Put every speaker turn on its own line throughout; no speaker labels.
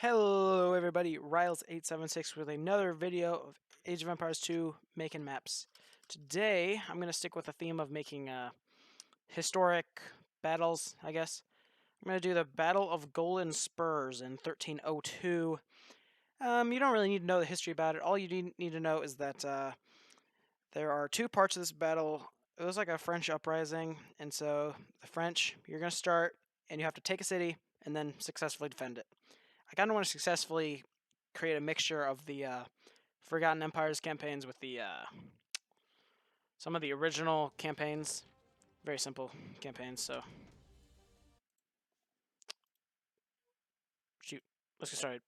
Hello everybody, Riles876 with another video of Age of Empires 2 making maps. Today, I'm going to stick with the theme of making historic battles, I guess. I'm going to do the Battle of Golden Spurs in 1302. You don't really need to know the history about it. All you need to know is that there are two parts of this battle. It was like a French uprising, and so the French, you're going to start, and you have to take a city, and then successfully defend it. I kind of want to successfully create a mixture of the Forgotten Empires campaigns with the some of the original campaigns. Very simple campaigns, so shoot. Let's get started.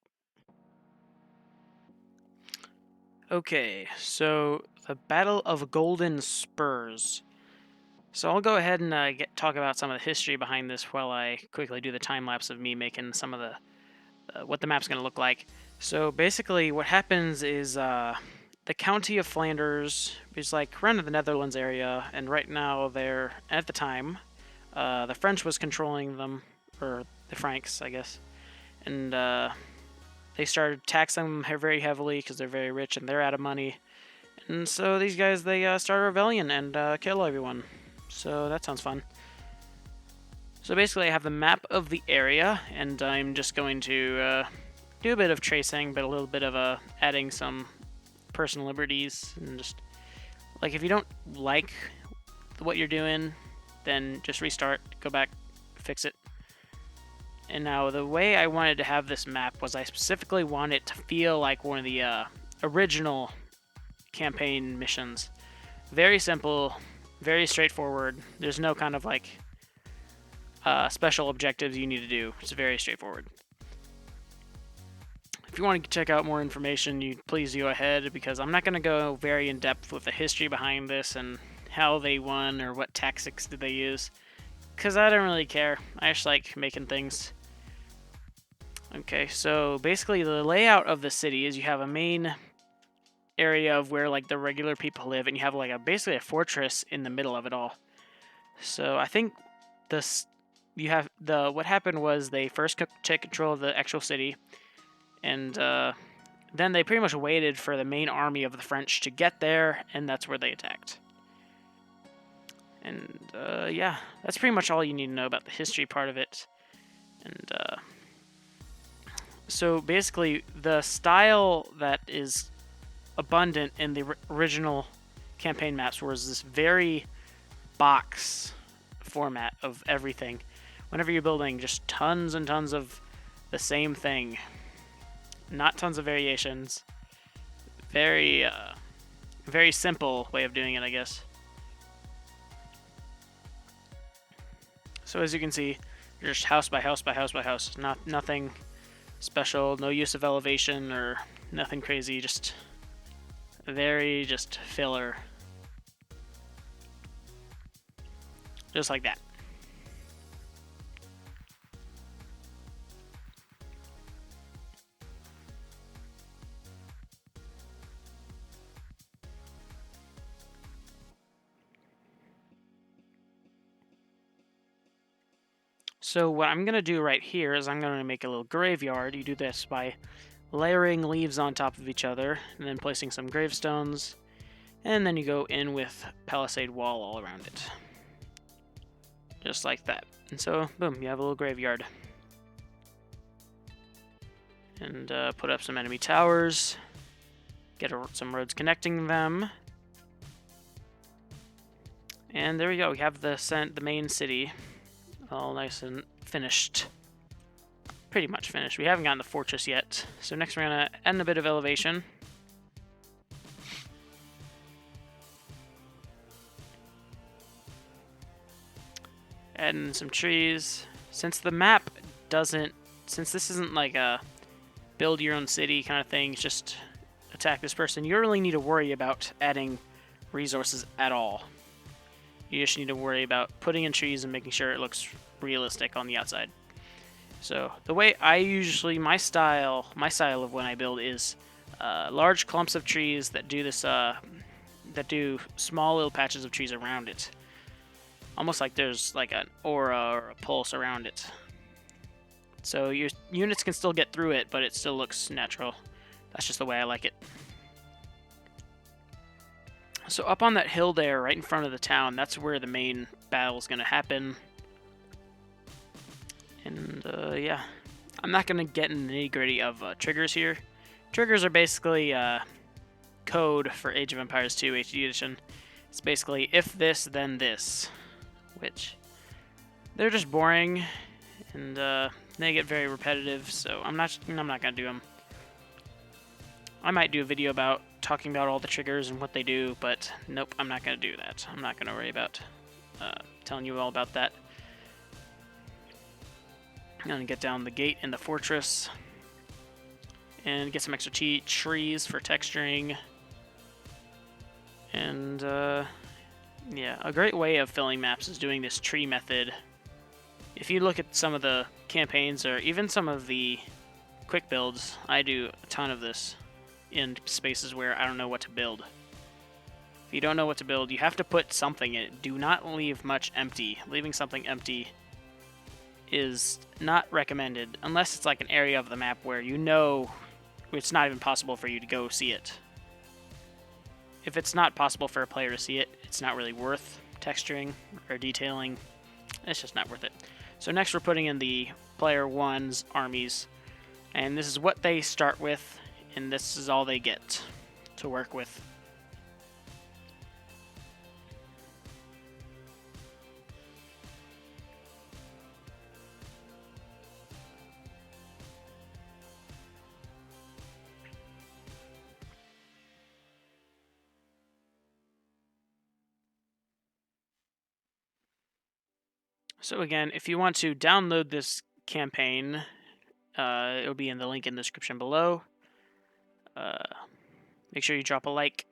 Okay, so the Battle of Golden Spurs. So I'll go ahead and talk about some of the history behind this while I quickly do the time lapse of me making some of the what the map's going to look like. So basically, what happens is the county of Flanders is like around the Netherlands area, and right now they're at the time the French was controlling them, or the Franks, I guess, and they started taxing them very heavily because they're very rich and they're out of money, and so these guys they start a rebellion and kill everyone. So that sounds fun. So basically, I have the map of the area, and I'm just going to do a bit of tracing, but a little bit of adding some personal liberties, and just like if you don't like what you're doing, then just restart, go back, fix it. And now the way I wanted to have this map was I specifically wanted it to feel like one of the original campaign missions. Very simple, very straightforward. There's no kind of like special objectives you need to do. It's very straightforward. If you want to check out more information, you please go ahead, because I'm not going to go very in depth with the history behind this and how they won or what tactics did they use, because I don't really care. I just like making things. Okay, so basically the layout of the city is you have a main area of where like the regular people live, and you have like basically a fortress in the middle of it all. So I think what happened was they first took control of the actual city, and then they pretty much waited for the main army of the French to get there, and that's where they attacked. And yeah, that's pretty much all you need to know about the history part of it. And so basically, the style that is abundant in the original campaign maps was this very box format of everything. Whenever you're building, just tons and tons of the same thing. Not tons of variations. Very simple way of doing it, I guess. So as you can see, you're just house by house by house by house. Nothing special, no use of elevation or nothing crazy, just filler. Just like that. So what I'm going to do right here is I'm going to make a little graveyard. You do this by layering leaves on top of each other, and then placing some gravestones, and then you go in with palisade wall all around it. Just like that. And so, boom, you have a little graveyard. And put up some enemy towers, get some roads connecting them. And there we go, we have the main city all nice and finished. Pretty much finished. We haven't gotten the fortress yet. So next we're going to add a bit of elevation. Add in some trees. Since this isn't like a build your own city kind of thing, it's just attack this person, you don't really need to worry about adding resources at all. You just need to worry about putting in trees and making sure it looks realistic on the outside. So the way my style of when I build is large clumps of trees that do this, that do small little patches of trees around it, almost like there's like an aura or a pulse around it. So your units can still get through it, but it still looks natural. That's just the way I like it. So up on that hill there, right in front of the town, that's where the main battle is going to happen. And yeah, I'm not going to get in the nitty-gritty of triggers here. Triggers are basically code for Age of Empires 2 HD Edition. It's basically if this, then this, which they're just boring and they get very repetitive. So I'm not gonna do them. I might do a video about talking about all the triggers and what they do, but nope, I'm not gonna do that. I'm not gonna worry about telling you all about that. I'm gonna get down the gate in the fortress and get some extra trees for texturing. And yeah, a great way of filling maps is doing this tree method. If you look at some of the campaigns or even some of the quick builds, I do a ton of this in spaces where I don't know what to build. If you don't know what to build, you have to put something in it. Do not leave much empty. Leaving something empty is not recommended unless it's like an area of the map where you know it's not even possible for you to go see it. If it's not possible for a player to see it, it's not really worth texturing or detailing. It's just not worth it. So next we're putting in the player 1's armies. And this is what they start with, and this is all they get to work with. So again, if you want to download this campaign, it'll be in the link in the description below. Make sure you drop a like,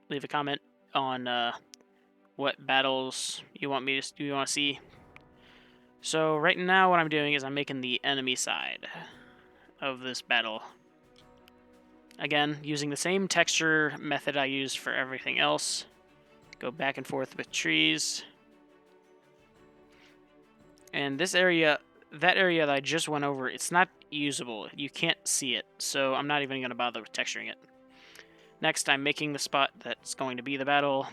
leave a comment on what battles you want to see. So right now, what I'm doing is I'm making the enemy side of this battle. Again, using the same texture method I used for everything else. Go back and forth with trees. And this area, that area that I just went over, it's not usable. You can't see it, so I'm not even going to bother with texturing it. Next, I'm making the spot that's going to be the battle.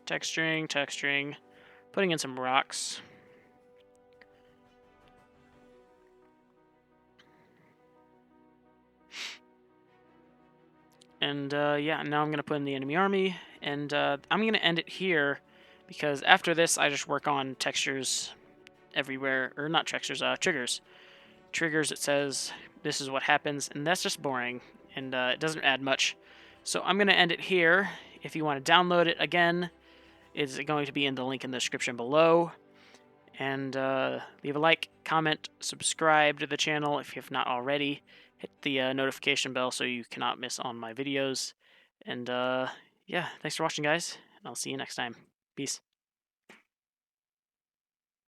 Texturing, putting in some rocks. And yeah, now I'm going to put in the enemy army, and I'm going to end it here, because after this I just work on textures everywhere, or not textures, triggers. Triggers, it says this is what happens, and that's just boring, and it doesn't add much. So I'm going to end it here. If you want to download it again, it's going to be in the link in the description below. And leave a like, comment, subscribe to the channel if you have not already. Hit the notification bell so you cannot miss on my videos. And yeah, thanks for watching, guys, and I'll see you next time. Peace.